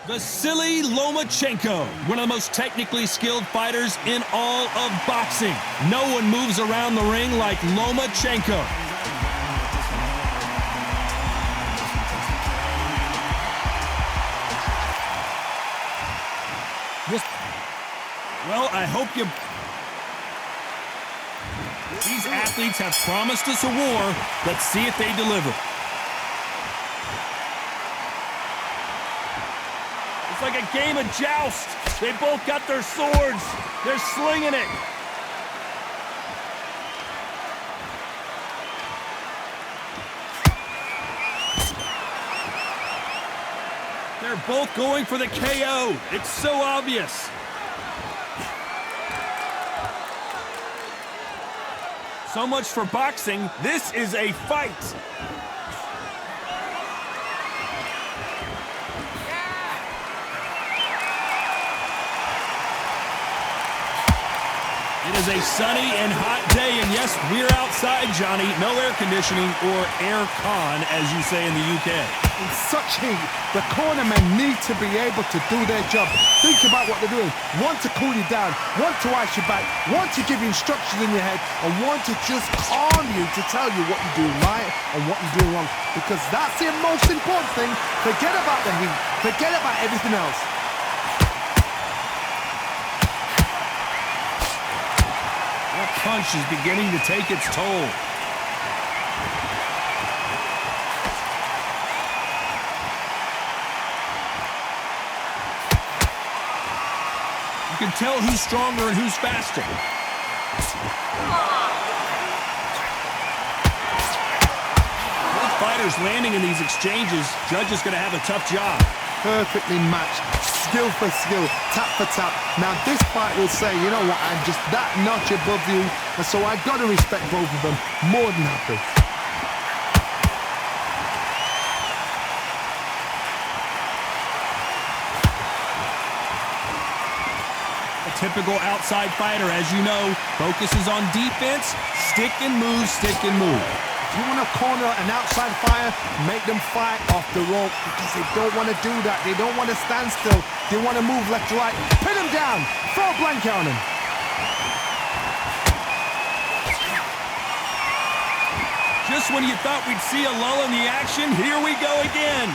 Vasily Lomachenko, one of the most technically skilled fighters in all of boxing. No one moves around the ring like Lomachenko. Well, I hope you... These athletes have promised us a war. Let's see if they deliver. It's like a game of joust. They both got their swords. They're slinging it. They're both going for the KO. It's so obvious. So much for boxing. This is a fight. It is a sunny and hot day, and yes, we're outside, Johnny. No air conditioning or air con, as you say in the UK. In such heat, the cornermen need to be able to do their job. Think about what they're doing. One to cool you down, one to ice you back, one to give you instructions in your head, and one to just calm you to tell you what you're doing right and what you're doing wrong. Because that's the most important thing. Forget about the heat. Forget about everything else. That punch is beginning to take its toll. You can tell who's stronger and who's faster. Both fighters landing in these exchanges. Judge is going to have a tough job. Perfectly matched, skill for skill, tap for tap. Now this fight will say, you know what, I'm just that notch above you, and so I got to respect both of them. More than happy. A typical outside fighter, as you know, focuses on defense, stick and move, stick and move. If you want to corner an outside fighter, make them fight off the rope, because they don't want to do that. They don't want to stand still. They want to move left to right. Pin them down. Throw a blanket on them. Just when you thought we'd see a lull in the action, here we go again.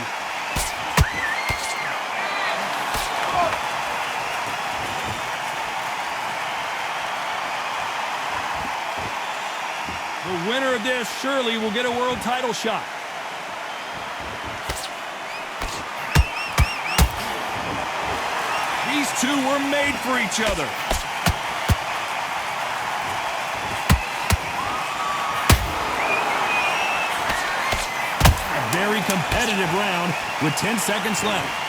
The winner of this surely will get a world title shot. These two were made for each other. A very competitive round with 10 seconds left.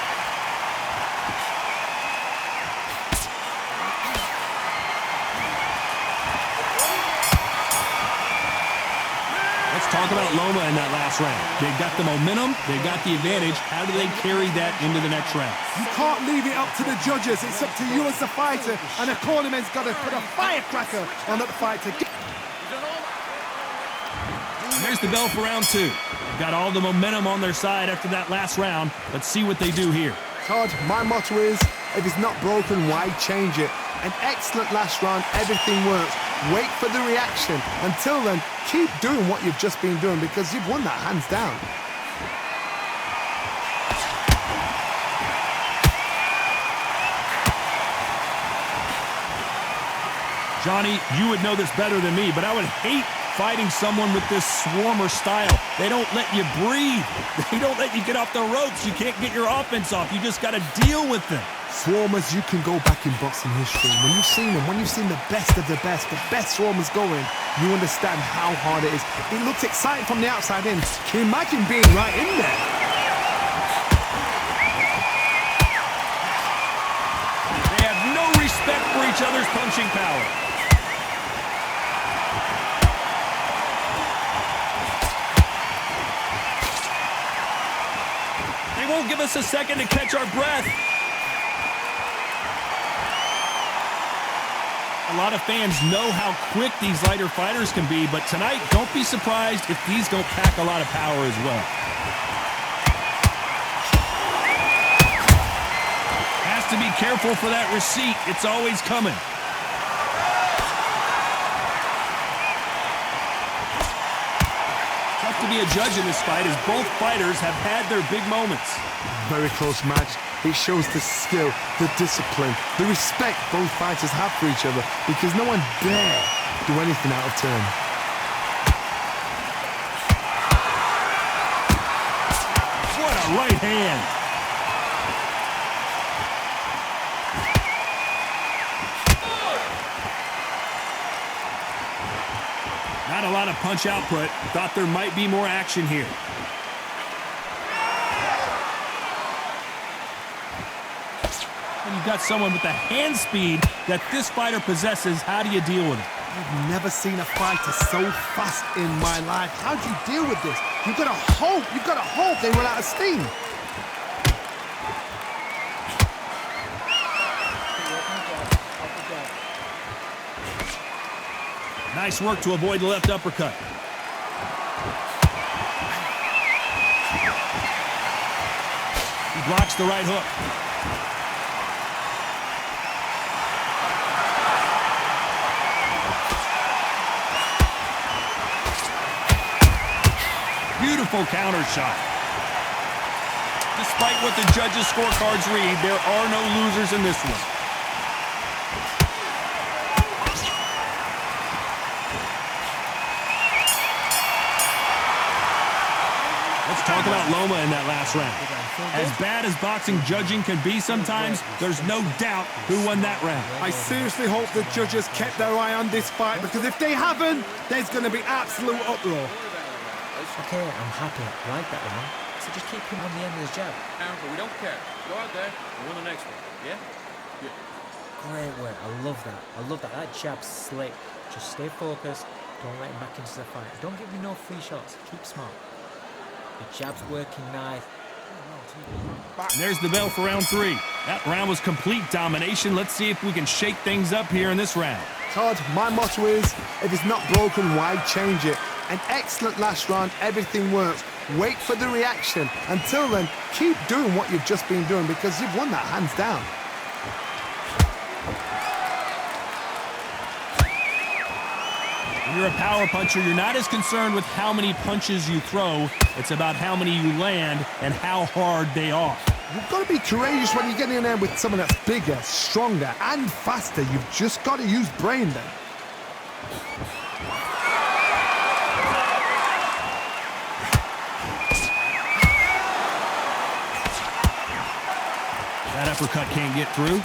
Talk about Loma in that last round. They've got the momentum, they've got the advantage. How do they carry that into the next round? You can't leave it up to the judges. It's up to you as the fighter, and the cornerman's got to put a firecracker on that fighter. There's the bell for round two. They've got all the momentum on their side after that last round. Let's see what they do here. Todd, my motto is, if it's not broken, why change it? An excellent last round, everything works. Wait for the reaction. Until then, keep doing what you've just been doing, because you've won that hands down. Johnny, you would know this better than me, but I would hate fighting someone with this swarmer style. They don't let you breathe. They don't let you get off the ropes. You can't get your offense off. You just got to deal with them. Swarmers, you can go back in boxing history. When you've seen them, when you've seen the best of the best swarmers going, you understand how hard it is. It looks exciting from the outside in. Can you imagine being right in there? They have no respect for each other's punching power. They won't give us a second to catch our breath. A lot of fans know how quick these lighter fighters can be, but tonight, don't be surprised if these don't pack a lot of power as well. careful for that receipt. It's always coming. Tough to be a judge in this fight as both fighters have had their big moments. Very close match. It shows the skill, the discipline, the respect both fighters have for each other because no one dare do anything out of turn. What a right hand. Not a lot of punch output. Thought there might be more action here. When you've got someone with the hand speed that this fighter possesses, how do you deal with it? I've never seen a fighter so fast in my life. How do you deal with this? You've got to hope they run out of steam. Nice work to avoid the left uppercut. He blocks the right hook. Beautiful counter shot. Despite what the judges' scorecards read, there are no losers in this one. Let's talk about Loma in that last round. As bad as boxing judging can be sometimes, there's no doubt who won that round. I seriously hope the judges kept their eye on this fight because if they haven't, there's going to be absolute uproar. Okay, I'm happy. I like that round. So just keep him on the end of his jab. But we don't care. Go out there and win the next one. Yeah? Good. Great work. I love that. I love that. That jab's slick. Just stay focused. Don't let him back into the fight. Don't give him no free shots. Keep smart. The jab's working nice. And there's the bell for round 3. That round was complete domination. Let's see if we can shake things up here in this round. Todd, my motto is, if it's not broken, why change it? An excellent last round, everything works. Wait for the reaction. Until then, keep doing what you've just been doing because you've won that hands down. When you're a power puncher, you're not as concerned with how many punches you throw. It's about how many you land and how hard they are. You've got to be courageous when you get in there with someone that's bigger, stronger, and faster. You've just got to use brain then. That uppercut can't get through.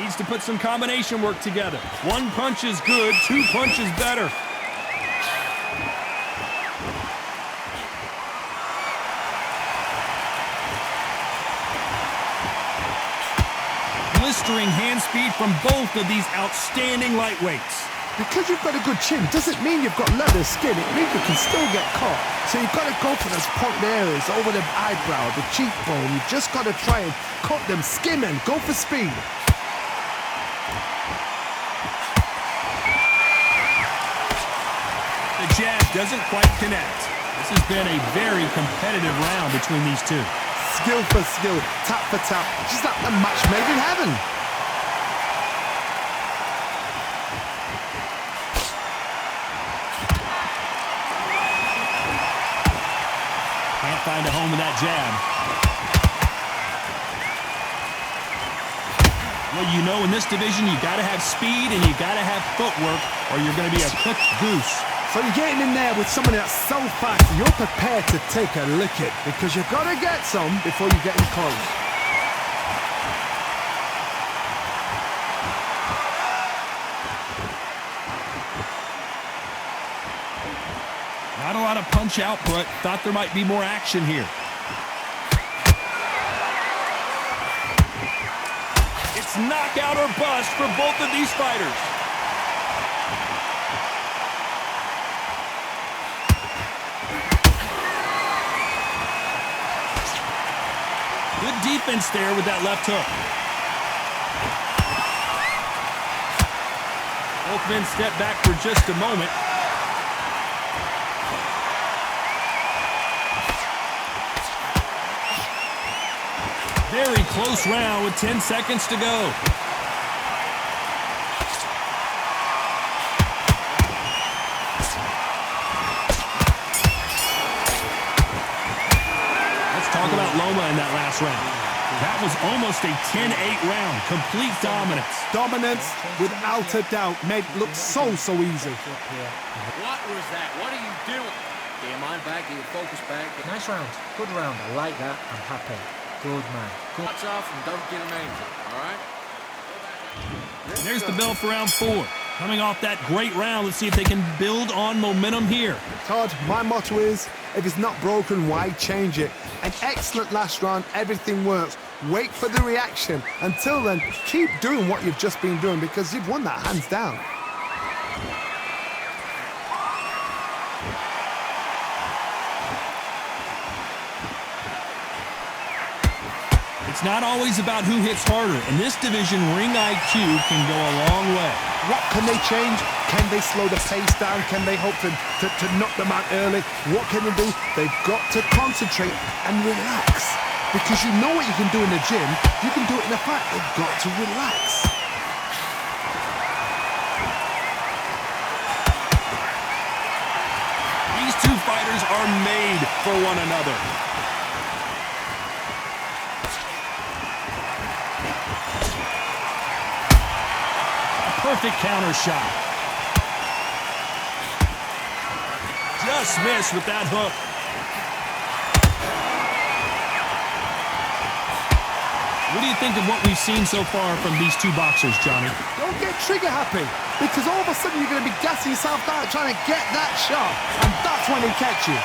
Needs to put some combination work together. One punch is good, 2 punches better. Blistering hand speed from both of these outstanding lightweights. Because you've got a good chin doesn't mean you've got leather skin. It means you can still get caught. So you've got to go for those point areas over the eyebrow, the cheekbone. You've just got to try and cut them, skim and go for speed. The jab doesn't quite connect. This has been a very competitive round between these two. Skill for skill, tap for tap. Just like a match made in heaven. Can't find a home with that jab. Well, you know, in this division, you got to have speed and you got to have footwork or you're going to be a cooked goose. So you're getting in there with someone that's so fast, you're prepared to take a licking because you've got to get some before you get in close. Not a lot of punch output. Thought there might be more action here. It's knockout or bust for both of these fighters. Good defense there with that left hook. Both men step back for just a moment. Very close round with 10 seconds to go. Let's talk about Loma in that last round. That was almost a 10-8 round. Complete dominance. Dominance, without a doubt, made it look so easy. What was that? What are you doing? Get your mind back, get your focus back. Nice round. Good round. I like that. I'm happy. Good man. Good. Watch off and don't get him angry, all right? And there's the bell for round 4. Coming off that great round, let's see if they can build on momentum here. Todd, my motto is, if it's not broken, why change it? An excellent last round, everything works. Wait for the reaction. Until then, keep doing what you've just been doing because you've won that hands down. It's not always about who hits harder. In this division, ring IQ can go a long way. What can they change? Can they slow the pace down? Can they hope to knock them out early? What can they do? They've got to concentrate and relax. Because you know what you can do in the gym, you can do it in a fight. They've got to relax. These two fighters are made for one another. Perfect counter shot. Just missed with that hook. What do you think of what we've seen so far from these two boxers, Johnny? Don't get trigger happy, because all of a sudden you're going to be gassing yourself out trying to get that shot, and that's when they catch you.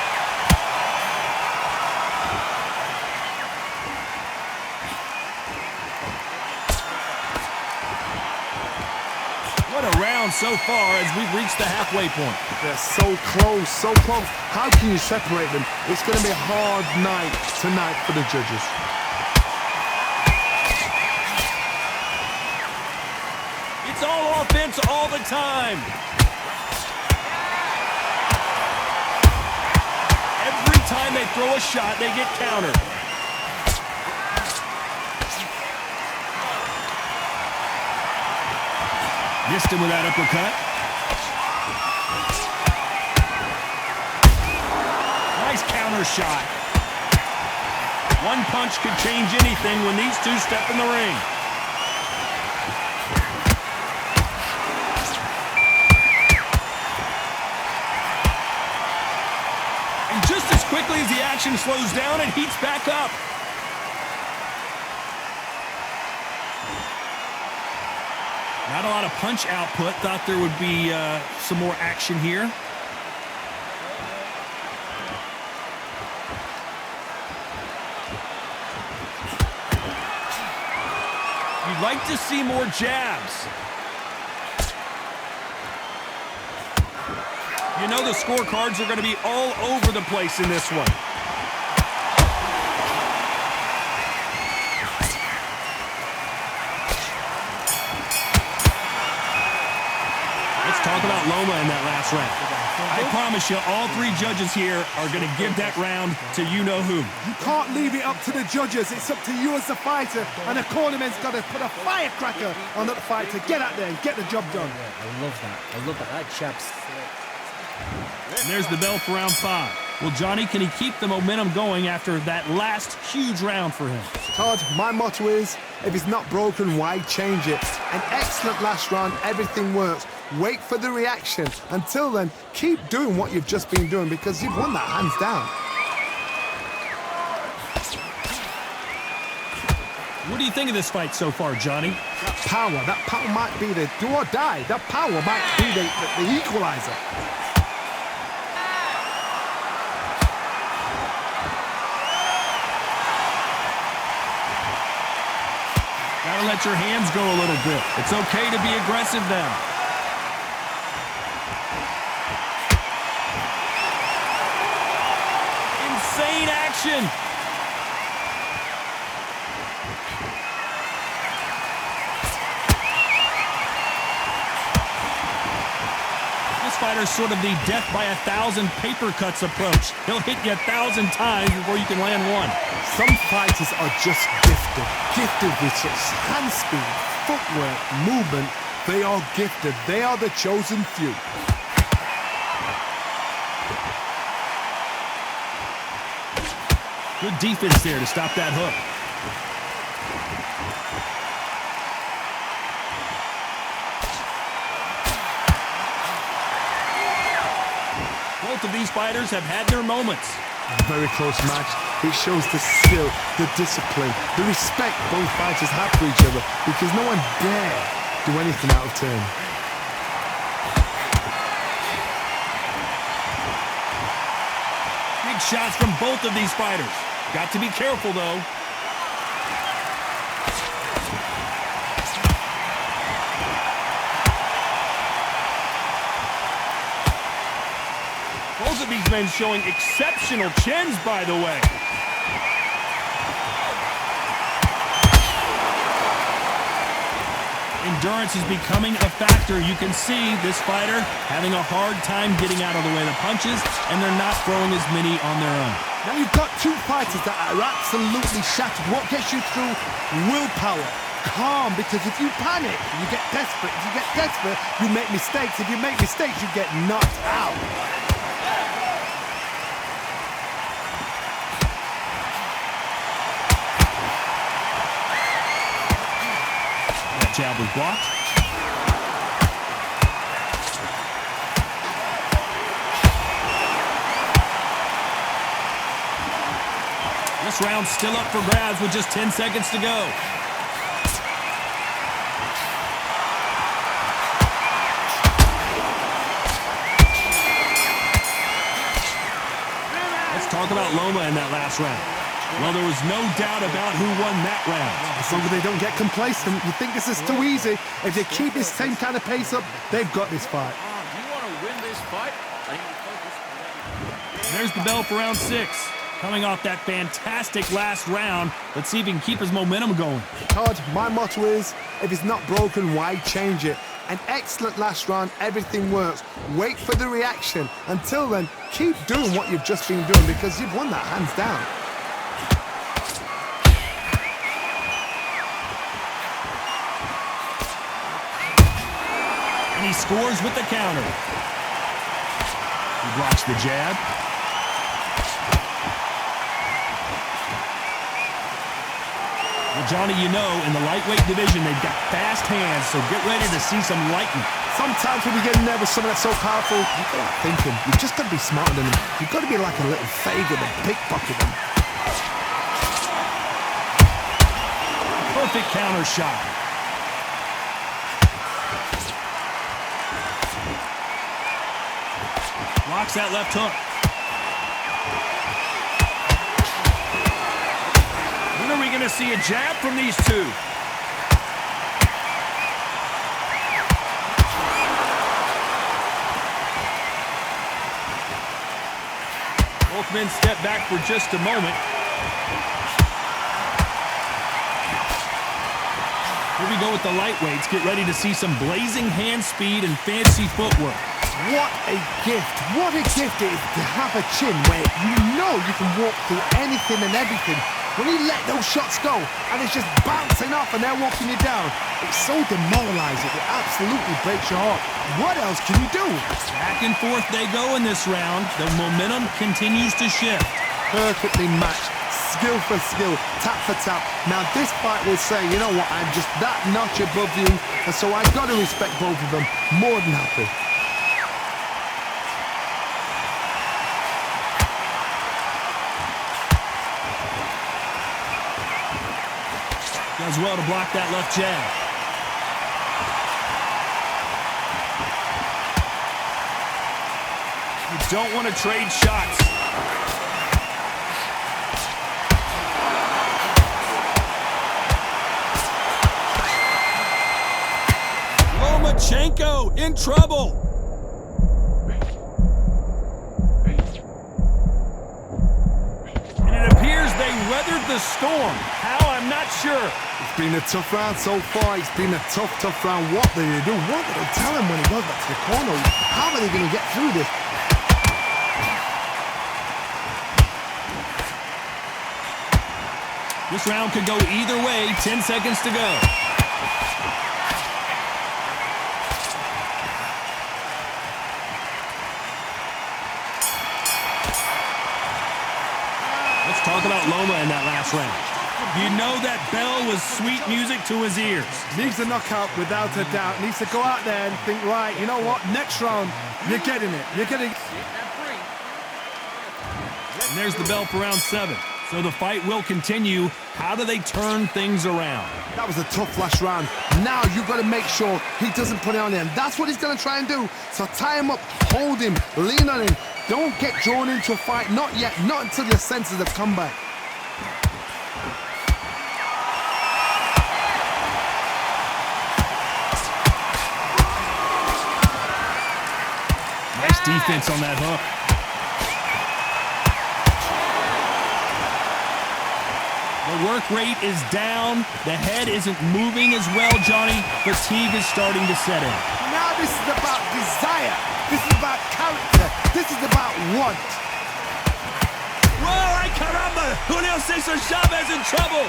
What a round so far as we've reached the halfway point. They're so close, so close. How can you separate them? It's going to be a hard night tonight for the judges. It's all offense all the time. Every time they throw a shot, they get countered. Missed him with that uppercut. Nice counter shot. One punch could change anything when these two step in the ring. And just as quickly as the action slows down, it heats back up. Not a lot of punch output. Thought there would be some more action here. You'd like to see more jabs. You know the scorecards are going to be all over the place in this one. Talk about Loma in that last round. I promise you, all three judges here are going to give that round to you-know-who. You can't leave it up to the judges. It's up to you as the fighter, and the cornerman's got to put a firecracker on that fight to get out there and get the job done. I love that. I love that. That jab's And there's the bell for round 5. Well, Johnny, can he keep the momentum going after that last huge round for him? Todd, my motto is, if it's not broken, why change it? An excellent last round, everything works. Wait for the reaction. Until then, keep doing what you've just been doing because you've won that hands down. What do you think of this fight so far, Johnny? That power might be the do or die. That power might be the equalizer. Gotta let your hands go a little bit. It's okay to be aggressive now. Insane action. fighter's sort of the death by 1,000 paper cuts approach. He'll hit you 1,000 times before you can land one. Some fighters are just gifted with such hand speed, footwork, movement. They are gifted. They are the chosen few. Good defense there to stop that hook. Both of these fighters have had their moments. Very close match. It shows the skill, the discipline, the respect both fighters have for each other, because no one dare do anything out of turn. Big shots from both of these fighters. Got to be careful, though. Both of these men showing exceptional chins, by the way. Endurance is becoming a factor. You can see this fighter having a hard time getting out of the way of the punches, and they're not throwing as many on their own. Now you've got two fighters that are absolutely shattered. What gets you through? Willpower. Calm, because if you panic, you get desperate. If you get desperate, you make mistakes. If you make mistakes, you get knocked out. That jab was blocked. This round's still up for grabs with just 10 seconds to go. Let's talk about Loma in that last round. Well, there was no doubt about who won that round. As long as they don't get complacent, you think this is too easy. If they keep this same kind of pace up, they've got this fight. You want to win this fight? I need to focus. There's the bell for round 6. Coming off that fantastic last round, let's see if he can keep his momentum going. Todd, my motto is, if it's not broken, why change it? An excellent last round, everything works. Wait for the reaction. Until then, keep doing what you've just been doing, because you've won that hands down. And he scores with the counter. He blocks the jab. Well, Johnny, you know, in the lightweight division, they've got fast hands, so get ready to see some lightning. Sometimes when you get in there with someone that's so powerful, you've got to think him. You've just got to be smarter than him. You've got to be like a little Fagan and pickpocket him. Perfect counter shot. Blocks that left hook. When are we going to see a jab from these two? Both men step back for just a moment. Here we go with the lightweights. Get ready to see some blazing hand speed and fancy footwork. What a gift. What a gift it is to have a chin where you know you can walk through anything and everything. When you let those shots go and it's just bouncing off and they're walking you down, it's so demoralizing. It absolutely breaks your heart. What else can you do? Back and forth they go in this round. The momentum continues to shift. Perfectly matched. Skill for skill, tap for tap. Now this fight will say, you know what, I'm just that notch above you, and so I've got to respect both of them. More than happy. Does well to block that left jab. You don't want to trade shots. Lomachenko in trouble. And it appears they weathered the the storm. How? I'm not sure. It's been a tough round so far. It's been a tough round. What did they do? What did they tell him when he goes back to the corner? How are they going to get through this? This round could go either way. 10 seconds to go. Let's talk about Loma in that last round. You know that bell was sweet music to his ears. Needs a knockout without a doubt. Needs to go out there and think, right, you know what? Next round, you're getting it. You're getting it. And there's the bell for round 7. So the fight will continue. How do they turn things around? That was a tough last round. Now you've got to make sure he doesn't put it on him. That's what he's going to try and do. So tie him up, hold him, lean on him. Don't get drawn into a fight. Not yet. Not until your senses have come back. Nice defense on that hook. The work rate is down. The head isn't moving as well, Johnny. Fatigue is starting to set in. Now this is about desire. This is about character. This is about want. Whoa, ay caramba! Julio César Chávez in trouble.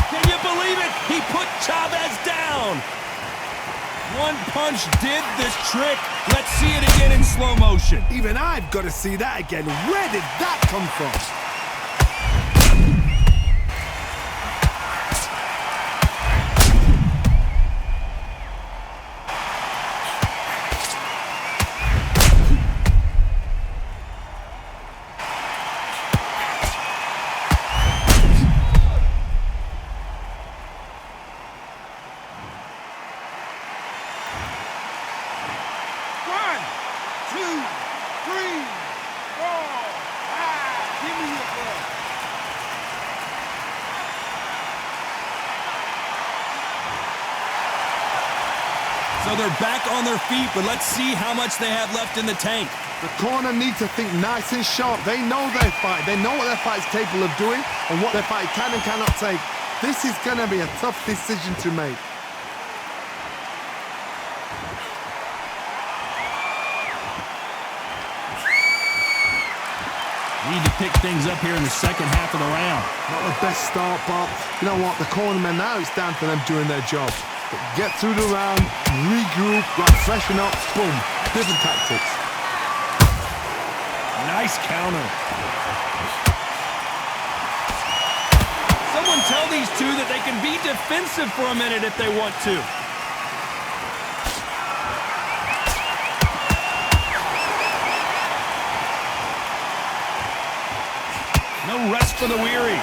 Can you believe it? He put Chávez down. One punch did this trick. Let's see it again in slow motion. Even I've got to see that again. Where did that come from? So they're back on their feet, but let's see how much they have left in the tank. The corner need to think nice and sharp. They know their fight. They know what their fight is capable of doing and what their fight can and cannot take. This is going to be a tough decision to make. Need to pick things up here in the second half of the round. Not the best start, but you know what? The cornermen now, it's down to them doing their job. Get through the round, regroup, freshen up, boom. Different tactics. Nice counter. Someone tell these two that they can be defensive for a minute if they want to. No rest for the weary.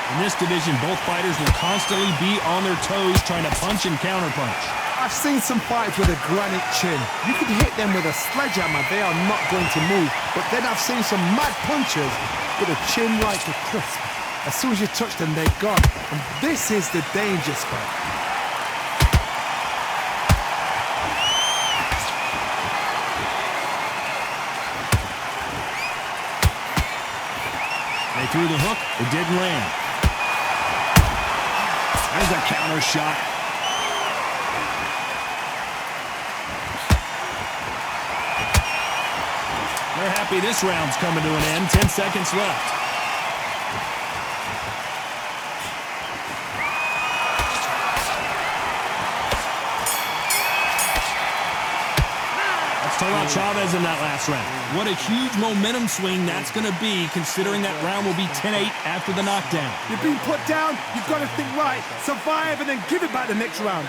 In this division, both fighters will constantly be on their toes trying to punch and counterpunch. I've seen some fights with a granite chin. You could hit them with a sledgehammer, they are not going to move. But then I've seen some mad punchers with a chin like a crisp. As soon as you touch them, they're gone. And this is the danger spot. They threw the hook, it didn't land. There's a counter shot. They're happy this round's coming to an end. 10 seconds left. Let's talk about Chávez in that last round. What a huge momentum swing that's going to be, considering that round will be 10-8 after the knockdown. You've been put down, you've got to think right, survive, and then give it back the next round.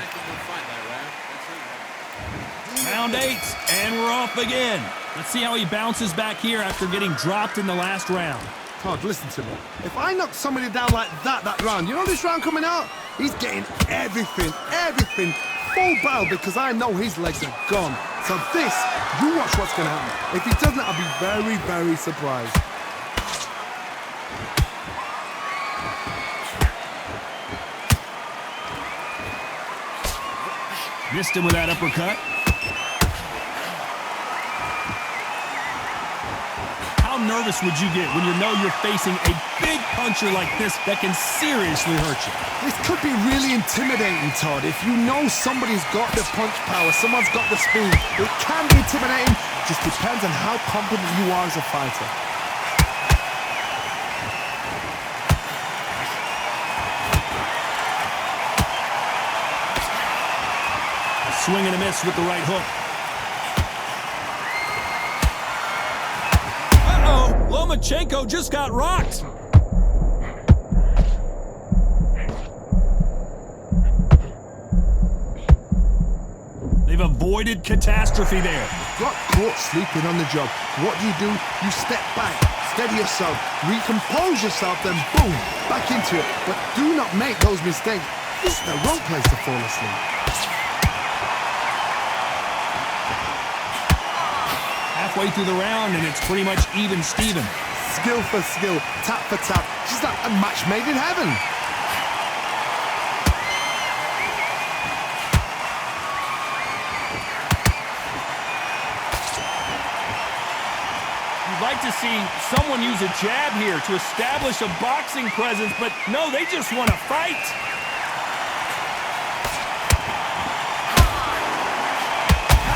Round 8, and we're off again. Let's see how he bounces back here after getting dropped in the last round. Todd, listen to me. If I knock somebody down like that round, you know this round coming out? He's getting everything, full barrel, because I know his legs are gone. So this, you watch what's going to happen. If he doesn't, I'll be very, very surprised. Missed him with that uppercut. How nervous would you get when you know you're facing a big puncher like this that can seriously hurt you? This could be really intimidating, Todd. If you know somebody's got the punch power, someone's got the speed, it can be intimidating. Just depends on how confident you are as a fighter. Swing and a miss with the right hook. Uh-oh, Lomachenko just got rocked. They've avoided catastrophe there. Got caught sleeping on the job. What do? You step back, steady yourself, recompose yourself, then boom, back into it. But do not make those mistakes. This is the wrong place to fall asleep. Halfway through the round, and it's pretty much even Steven. Skill for skill, tap for tap. Just like a match made in heaven. You'd like to see someone use a jab here to establish a boxing presence, but no, they just want to fight.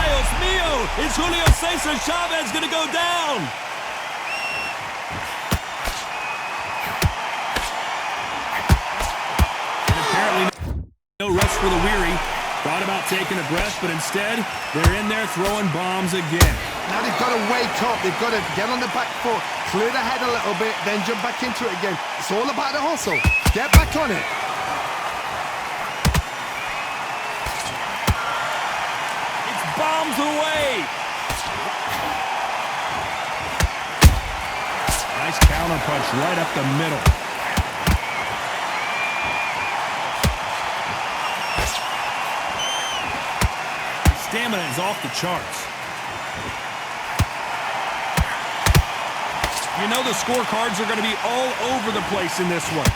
Dios mío! Is Julio César Chávez going to go down? And apparently no rest for the weary. Thought about taking a breath, but instead, they're in there throwing bombs again. Now they've got to wake up. They've got to get on the back foot, clear the head a little bit, then jump back into it again. It's all about the hustle. Get back on it. It's bombs away. Nice counter punch right up the middle. Stamina is off the charts. You know the scorecards are going to be all over the place in this one.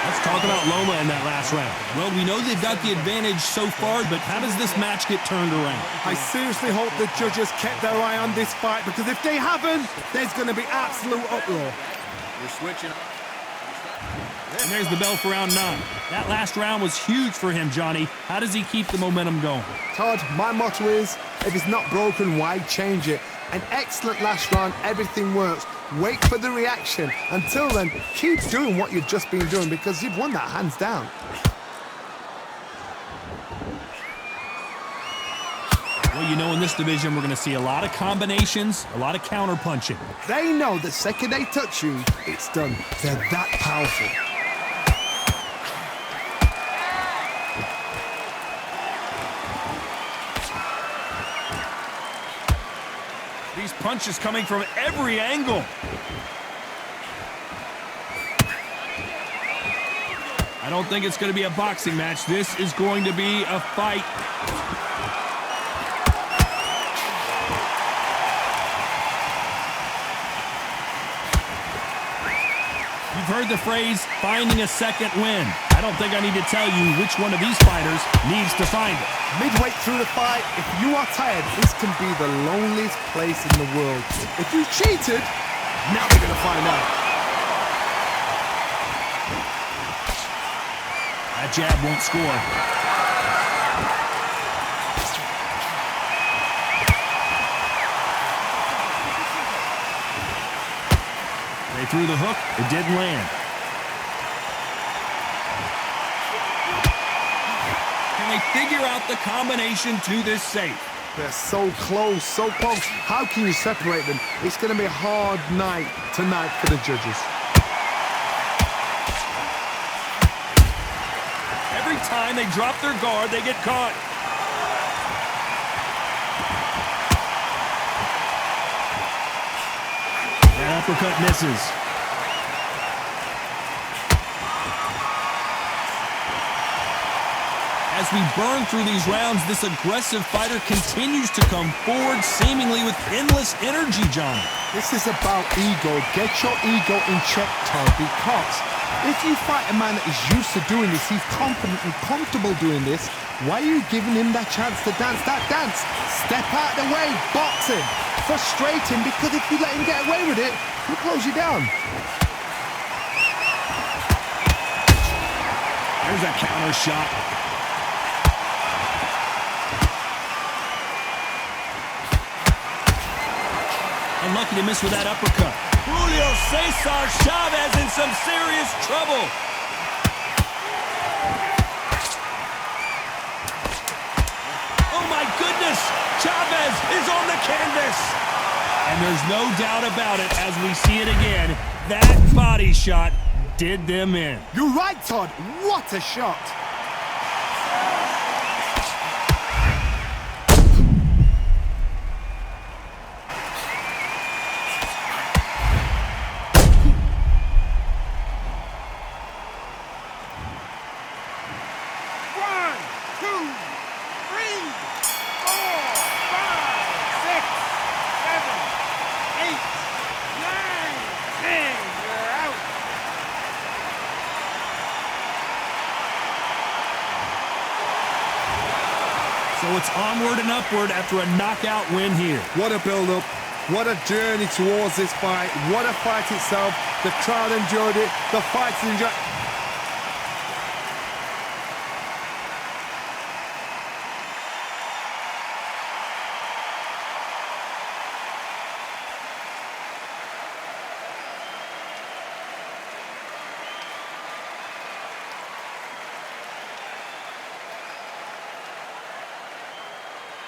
Let's talk about Loma in that last round. Well, we know they've got the advantage so far, but how does this match get turned around? I seriously hope the judges kept their eye on this fight, because if they haven't, there's going to be absolute uproar. You're switching. And there's the bell for round 9. That last round was huge for him, Johnny. How does he keep the momentum going? Todd, my motto is, if it's not broken, why change it? An excellent last round, everything works. Wait for the reaction. Until then, keep doing what you've just been doing, because you've won that hands down. Well, you know, in this division, we're going to see a lot of combinations, a lot of counter punching. They know the second they touch you, it's done. They're that powerful. These punches coming from every angle. I don't think it's going to be a boxing match. This is going to be a fight. You've heard the phrase, finding a second win. I don't think I need to tell you which one of these fighters needs to find it. Midway through the fight, if you are tired, this can be the loneliest place in the world. If you cheated, now we're going to find out. That jab won't score. They threw the hook, it didn't land. Can they figure out the combination to this safe? They're so close, so close. How can you separate them? It's going to be a hard night tonight for the judges. Every time they drop their guard, they get caught. That uppercut misses. As we burn through these rounds, this aggressive fighter continues to come forward, seemingly with endless energy, Johnny. This is about ego. Get your ego in check, Todd, because If you fight a man that is used to doing this, he's confident and comfortable doing this, why are you giving him that chance to dance that dance? Step out of the way, box him, frustrate him, because if you let him get away with it, he'll close you down. There's a counter shot. Unlucky to miss with that uppercut. Julio César Chávez in some serious trouble. Oh my goodness! Chávez is on the canvas! And there's no doubt about it, as we see it again, that body shot did them in. You're right, Todd. What a shot. So it's onward and upward after a knockout win here. What a build-up. What a journey towards this fight. What a fight itself. The crowd enjoyed it. The fighters enjoyed it.